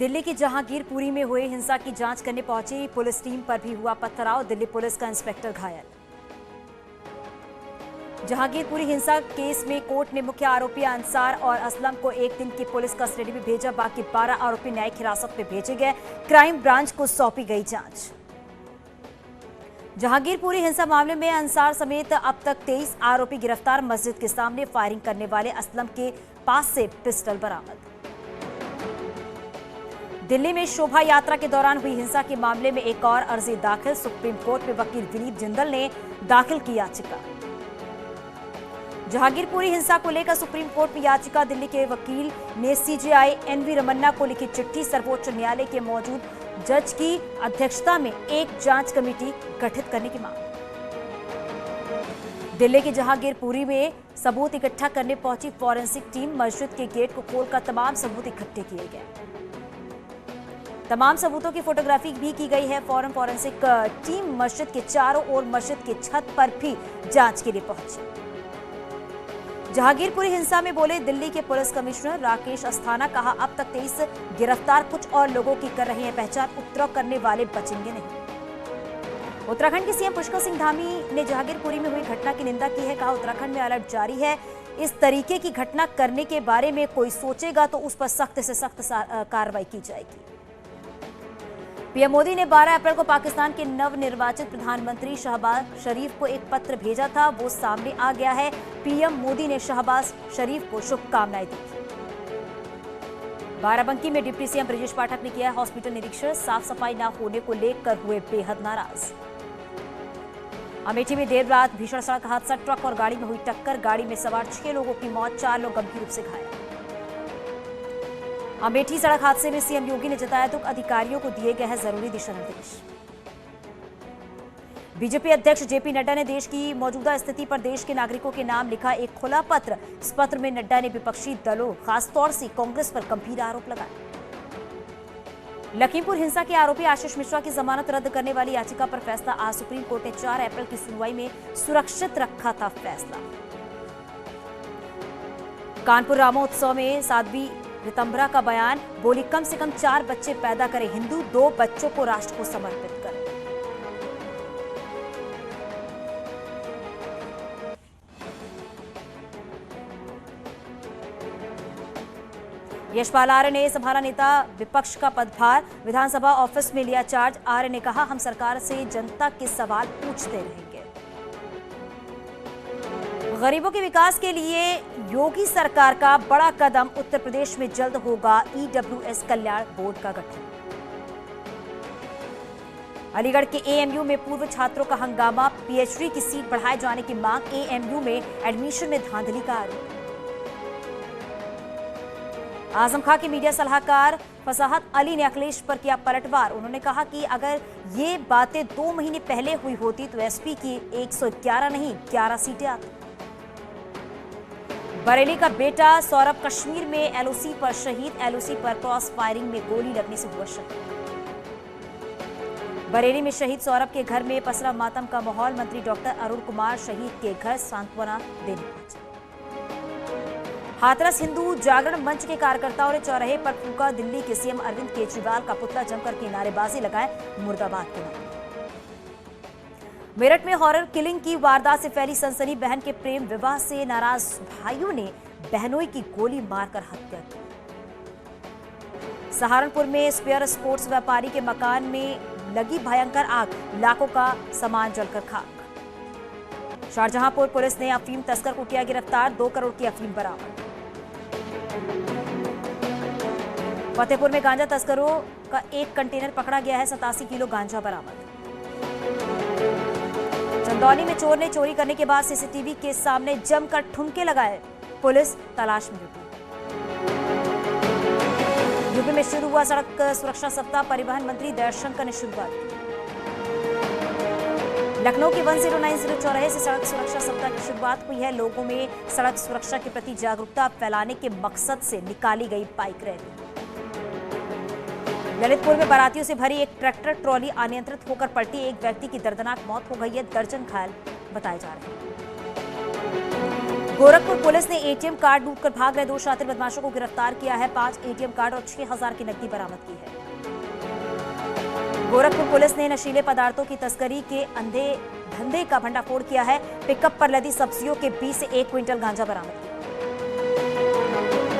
दिल्ली की जहांगीरपुरी में हुए हिंसा की जांच करने पहुंची पुलिस टीम पर भी हुआ पथराव। दिल्ली पुलिस का इंस्पेक्टर घायल। जहांगीरपुरी हिंसा केस में कोर्ट ने मुख्य आरोपी अंसार और असलम को एक दिन की पुलिस कस्टडी में भेजा। बाकी 12 आरोपी न्यायिक हिरासत में भेजे गए। क्राइम ब्रांच को सौंपी गई जांच। जहांगीरपुरी हिंसा मामले में अंसार समेत अब तक 23 आरोपी गिरफ्तार। मस्जिद के सामने फायरिंग करने वाले असलम के पास से पिस्टल बरामद। दिल्ली में शोभा यात्रा के दौरान हुई हिंसा के मामले में एक और अर्जी दाखिल। सुप्रीम कोर्ट में वकील विनीत जिंदल ने दाखिल की याचिका। जहांगीरपुरी हिंसा को लेकर सुप्रीम कोर्ट में याचिका। दिल्ली के वकील ने सीजेआई एनवी रमन्ना को लिखी चिट्ठी। सर्वोच्च न्यायालय के मौजूद जज की अध्यक्षता में एक जांच कमेटी गठित करने की मांग। दिल्ली के जहांगीरपुरी में सबूत इकट्ठा करने पहुंची फॉरेंसिक टीम। मस्जिद के गेट को खोलकर तमाम सबूत इकट्ठे किए गए। तमाम सबूतों की फोटोग्राफी भी की गई है। फॉरेंसिक टीम मस्जिद के चारों ओर मस्जिद की छत पर भी जांच के लिए पहुंची। जहांगीरपुरी हिंसा में बोले दिल्ली के पुलिस कमिश्नर राकेश अस्थाना। कहा, अब तक 23 गिरफ्तार, कुछ और लोगों की कर रहे हैं पहचान। उपद्रव करने वाले बचेंगे नहीं। उत्तराखंड के सीएम पुष्कर सिंह धामी ने जहांगीरपुरी में हुई घटना की निंदा की है। कहा, उत्तराखंड में अलर्ट जारी है। इस तरीके की घटना करने के बारे में कोई सोचेगा तो उस पर सख्त से सख्त कार्रवाई की जाएगी। पीएम मोदी ने 12 अप्रैल को पाकिस्तान के नवनिर्वाचित प्रधानमंत्री शहबाज शरीफ को एक पत्र भेजा था। वो सामने आ गया है। पीएम मोदी ने शहबाज शरीफ को शुभकामनाएं दी। बाराबंकी में डिप्टी सीएम ब्रजेश पाठक ने किया हॉस्पिटल निरीक्षण। साफ सफाई न होने को लेकर हुए बेहद नाराज। अमेठी में देर रात भीषण सड़क हादसा। ट्रक और गाड़ी में हुई टक्कर। गाड़ी में सवार 6 लोगों की मौत, 4 लोग गंभीर रूप से घायल। अमेठी सड़क हादसे में सीएम योगी ने जताया दुख। अधिकारियों को दिए गए हैं जरूरी दिशा निर्देश। बीजेपी अध्यक्ष जेपी नड्डा ने देश की मौजूदा स्थिति पर देश के नागरिकों के नाम लिखा एक खुला पत्र। इस पत्र में नड्डा ने विपक्षी दलों, खासतौर से कांग्रेस पर गंभीर आरोप लगाए। लखीमपुर हिंसा के आरोपी आशीष मिश्रा की जमानत रद्द करने वाली याचिका पर फैसला। आज सुप्रीम कोर्ट ने 4 अप्रैल की सुनवाई में सुरक्षित रखा था फैसला। कानपुर रामोत्सव में साध्वी रितंबरा का बयान। बोली, कम से कम 4 बच्चे पैदा करें हिंदू, 2 बच्चों को राष्ट्र को समर्पित करें। यशपाल आर्य ने संभाला नेता विपक्ष का पदभार। विधानसभा ऑफिस में लिया चार्ज। आर्य ने कहा, हम सरकार से जनता के सवाल पूछते रहेंगे। गरीबों के विकास के लिए योगी सरकार का बड़ा कदम। उत्तर प्रदेश में जल्द होगा ईडब्ल्यूएस कल्याण बोर्ड का गठन। अलीगढ़ के एएमयू में पूर्व छात्रों का हंगामा। पीएचडी की सीट बढ़ाए जाने की मांग। एएमयू में एडमिशन में धांधली का आरोप। आजम खां के मीडिया सलाहकार फसाहत अली ने अखिलेश पर किया पलटवार। उन्होंने कहा कि अगर ये बातें 2 महीने पहले हुई होती तो एसपी की 111 नहीं 11 सीटें आती। बरेली का बेटा सौरभ कश्मीर में एलओसी पर शहीद। एलओसी पर क्रॉस फायरिंग में गोली लगने से हुआ शहीद। बरेली में शहीद सौरभ के घर में पसरा मातम का माहौल। मंत्री डॉक्टर अरुण कुमार शहीद के घर सांत्वना देने पहुंचे। हाथरस हिंदू जागरण मंच के कार्यकर्ताओं ने चौराहे पर फूंका। दिल्ली के सीएम अरविंद केजरीवाल का पुतला जमकर के नारेबाजी लगाए। मुर्दाबाद के नारे। मेरठ में हॉरर किलिंग की वारदात से फैली सनसनी। बहन के प्रेम विवाह से नाराज भाइयों ने बहनोई की गोली मारकर हत्या की। सहारनपुर में स्पेयर स्पोर्ट्स व्यापारी के मकान में लगी भयंकर आग। लाखों का सामान जलकर खाक। शाहजहांपुर पुलिस ने अफीम तस्कर को किया गिरफ्तार। 2 करोड़ की अफीम बरामद। फतेहपुर में गांजा तस्करों का एक कंटेनर पकड़ा गया है। 87 किलो गांजा बरामद। चंदौली में चोर ने चोरी करने के बाद सीसीटीवी के सामने जमकर ठुमके लगाए। पुलिस तलाश में जुटी। यूपी में शुरू हुआ सड़क सुरक्षा सप्ताह। परिवहन मंत्री दयाशंकर ने शुरुआत की। लखनऊ के 1090 चौराहे से सड़क सुरक्षा सप्ताह की शुरुआत हुई है। लोगों में सड़क सुरक्षा के प्रति जागरूकता फैलाने के मकसद से निकाली गई बाइक रैली। ललितपुर में बारातियों से भरी एक ट्रैक्टर ट्रॉली अनियंत्रित होकर पलटी। एक व्यक्ति की दर्दनाक मौत हो गई है। दर्जन घायल बताए जा रहे हैं। गोरखपुर पुलिस ने एटीएम कार्ड लूटकर भाग रहे 2 शातिर बदमाशों को गिरफ्तार किया है। 5 एटीएम कार्ड और 6,000 की नकदी बरामद की है। गोरखपुर पुलिस ने नशीले पदार्थों की तस्करी के अंधे धंधे का भंडाफोड़ किया है। पिकअप पर लदी सब्जियों के बीच से 1 क्विंटल गांजा बरामद किया।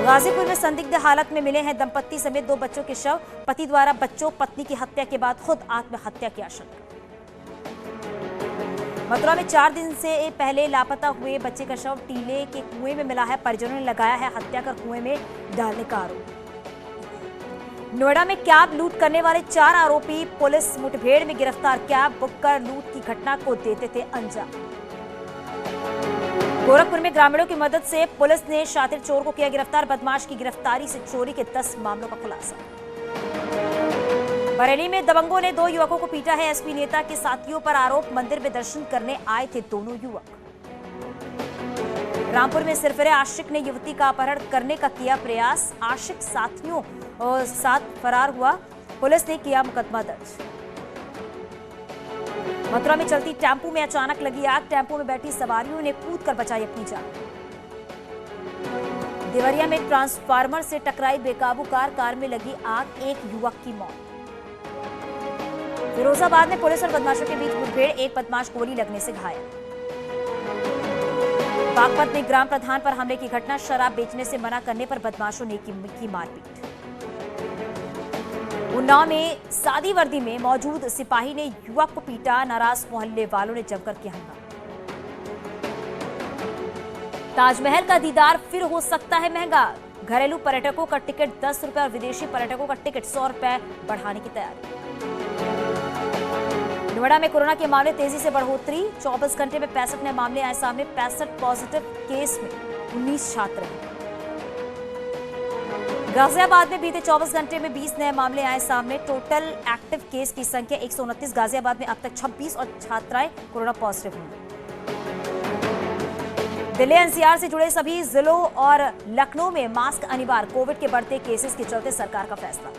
गाजीपुर में संदिग्ध हालत में मिले हैं दंपत्ति समेत 2 बच्चों के शव। पति द्वारा बच्चों पत्नी की हत्या के बाद खुद आत्महत्या की आशंका। मथुरा में 4 दिन से पहले लापता हुए बच्चे का शव टीले के कुएं में मिला है। परिजनों ने लगाया है हत्या कर कुएं में डालने का आरोप। नोएडा में कैब लूट करने वाले 4 आरोपी पुलिस मुठभेड़ में गिरफ्तार। कैब बुक कर लूट की घटना को देते थे अंजाम। गोरखपुर में ग्रामीणों की मदद से पुलिस ने शातिर चोर को किया गिरफ्तार। बदमाश की गिरफ्तारी से चोरी के 10 मामलों का खुलासा। बरेली में दबंगों ने 2 युवकों को पीटा है। एसपी नेता के साथियों पर आरोप। मंदिर में दर्शन करने आए थे दोनों युवक। रामपुर में सिरफिरे आशिक ने युवती का अपहरण करने का किया प्रयास। आशिक साथियों और साथ फरार हुआ। पुलिस ने किया मुकदमा दर्ज। मथुरा में चलती टेम्पो में अचानक लगी आग। टेम्पो में बैठी सवारियों ने कूदकर बचाई अपनी जान। देवरिया में ट्रांसफार्मर से टकराई बेकाबू कार में लगी आग। 1 युवक की मौत। फिरोजाबाद में पुलिस और बदमाशों के बीच मुठभेड़। 1 बदमाश गोली लगने से घायल। बागपत में ग्राम प्रधान पर हमले की घटना। शराब बेचने से मना करने पर बदमाशों ने की मारपीट। उन्नाव में सादी वर्दी में मौजूद सिपाही ने युवक को पीटा। नाराज मोहल्ले वालों ने जमकर किया हंगामा। ताजमहल का दीदार फिर हो सकता है महंगा। घरेलू पर्यटकों का टिकट 10 रुपए और विदेशी पर्यटकों का टिकट 100 रुपए बढ़ाने की तैयारी। नोएडा में कोरोना के मामले तेजी से बढ़ोतरी। 24 घंटे में 65 नए मामले आए सामने। 65 पॉजिटिव केस में 19 छात्र हैं। गाजियाबाद में बीते 24 घंटे में 20 नए मामले आए सामने। टोटल एक्टिव केस की संख्या 129। गाजियाबाद में अब तक 26 और छात्राएं कोरोना पॉजिटिव हुई। दिल्ली एनसीआर से जुड़े सभी जिलों और लखनऊ में मास्क अनिवार्य। कोविड के बढ़ते केसेस के चलते सरकार का फैसला।